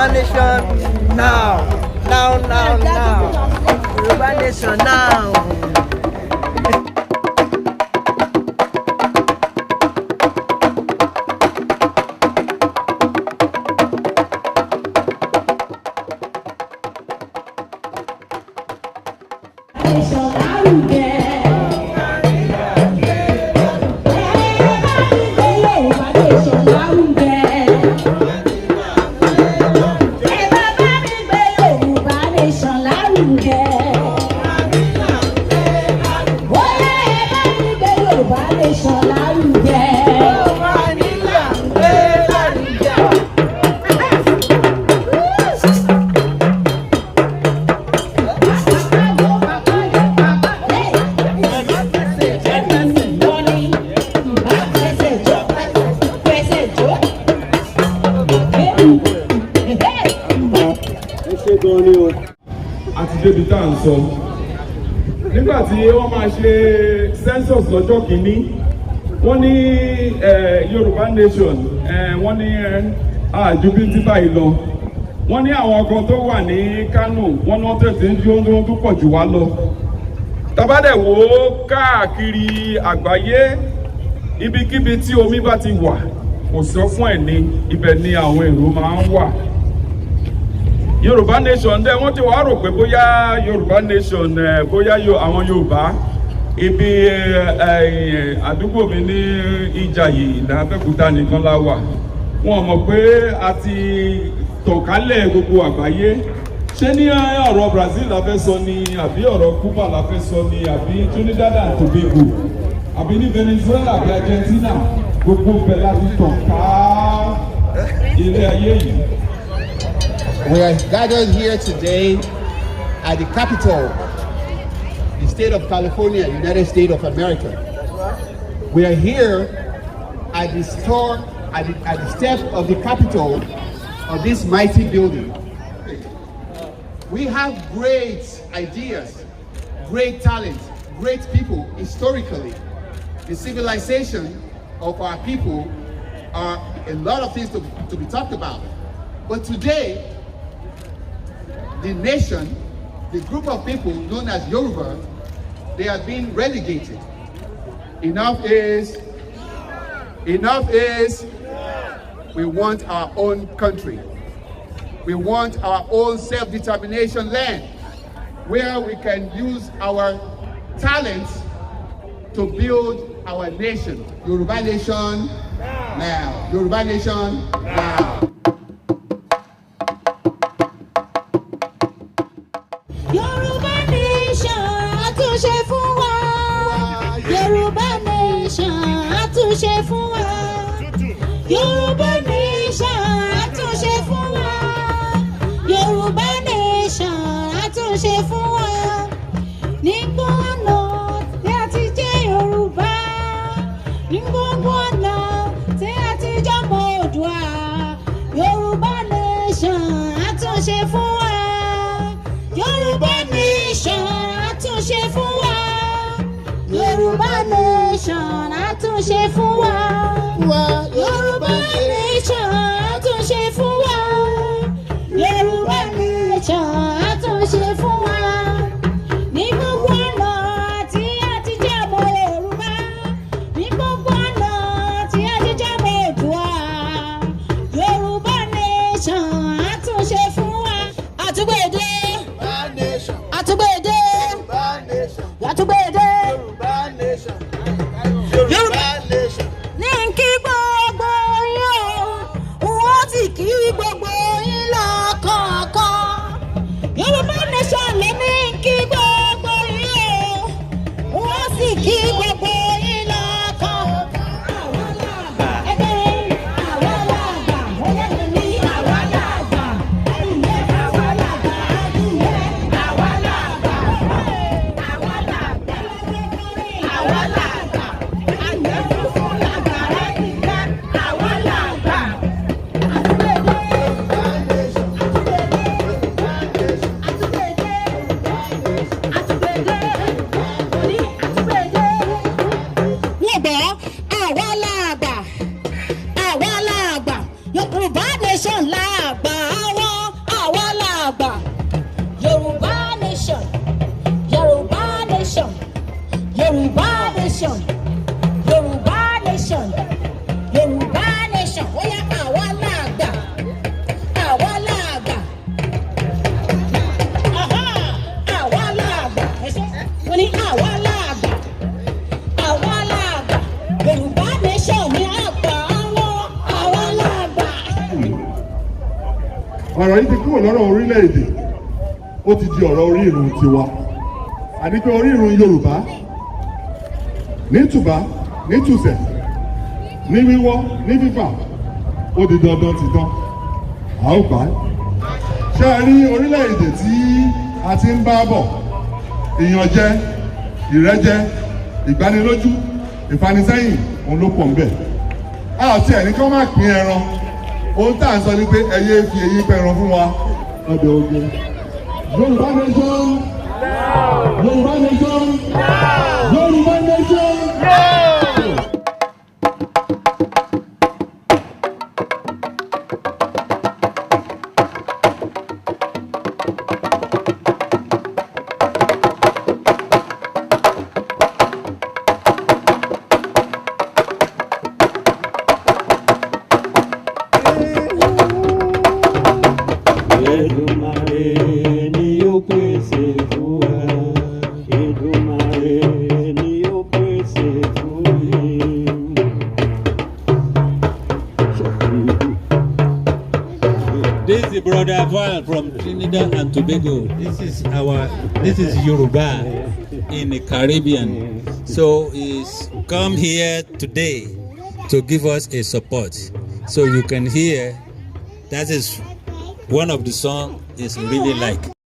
Yoruba nation now. Now. Yoruba nation now. àti débi tá à ń sọ nígbà tí wọ́n máa ṣe census lọ́jọ́ kìíní wọ́n ní Yorùbá nation wọ́n ní àjùbí tí báyìí lọ wọ́n ní àwọn kan tó wà ní Kánò wọ́n ní wọ́n tẹ̀sí ń jó tó pọ̀ jù wá lọ tabadẹ̀ wò ó káàkiri àgbáyé ibikíbi tí omi bá ti wà kò sọ fún ẹ̀ ní ibẹ̀ ni àwọn èrò máa ń wà. Yorùbá nation dẹ wọ́n ti wá rò pé bóyá Yorùbá nation bóyá àwọn Yorùbá ibi àdúgbò mi ní Ìjàyè l'Abẹ́òkúta nìkan la wà wọ́n mọ̀ pé a ti tàn kálẹ̀ gbogbo àgbáyé ṣé ní ọ̀rọ̀ Brazil la fẹ́ sọ ni àbí ọ̀rọ̀ Cuba la fẹ́ sọ ni àbí Trinidad and Tobago àbí ní Venezuela àbí Argentina gbogbo bẹ̀ láti tàn ká ilé ayé yìí. We are gathered here today at the capital, the state of California, United States of America. We are here at the step of the capital of this mighty building. We have great ideas, great talent, great people historically. The civilization of our people are a lot of things to be talked about. But today, the nation, the group of people known as Yoruba, they are being relegated. Enough is, we want our own country. We want our own self-determination land where we can use our talents to build our nation. Yoruba nation now. Yoruba nation now. Yoruba nation, àtúnṣe fún wa. Yoruba nation, àtúnṣe fún wa. Ní gbogbo ọ̀nà tí a ti jẹ́ Yorùbá. Ní gbogbo ọ̀nà tí a ti jọmọ Oòduà. Yoruba nation, àtúnṣe fún wa. Yoruba nation, àtúnṣe fún wa. Yoruba nation, àtúnṣe fún wa. Yoruba nation, àtúnṣe fún wa. Yoruba nation, àtúnṣe fún wa. Ní gbogbo ọ̀nà tí a ti jẹ́ ọmọ Yorùbá. Ní gbogbo ọ̀nà tí a ti jẹ́ ọmọ Oòduà. Yoruba nation, àtúnṣe fún wa. Àtúgbèdè. Àtúgbèdè. Àtúgbèdè. Yorùbá nation. Ní kí gbogbo yín o, wọ́n sì kí gbogbo yín lọ́kọ̀ọ̀kan. Yorùbá nation lè ní kí gbogbo yín o, wọ́n sì kí gbogbo yín lọ́kọ̀ọ̀kan. Àwa làgbà, ẹgbẹ́ àwa làgbà, ẹlẹ́nu ní àwa làgbà, ẹ̀yẹ àwa làgbà, adìyẹ àwa làgbà, àwa làgbà, ẹlẹ́gbẹ̀ẹ́ àwa làgbà, adìyẹ funfun làgbà rẹ̀ nìkan, àwa làgbà. Yorùbá nation làgbà, àwa ọ̀rọ̀ yìí ti kúrò lọ́rọ̀ orílẹ̀-èdè ó ti di ọ̀rọ̀ orírun tiwa àní pé orírun Yorùbá ní tùbá ní tùsẹ̀ ní wíwọ́ ní fífà ó di dandan ti tán a ó gbà á. ṣé ẹ rí orílẹ̀-èdè tí a ti ń bá bọ̀ ìyànjẹ ìrẹ́jẹ ìgbanilójú ìfanisẹ́yìn òun ló pọ̀ ń bẹ̀. a ò tiẹ̀ ní kí wọ́n má pín ẹran ohun tá à ń sọ ni pé ẹyẹ fi eyín pẹran fún wa ọbẹ̀ ogun. Yorùbá nation Yorùbá nation Yorùbá nation. This is Brother Val from Trinidad and Tobago. This is Yoruba in the Caribbean. So he's come here today to give us a support. So you can hear that is one of the songs is really like.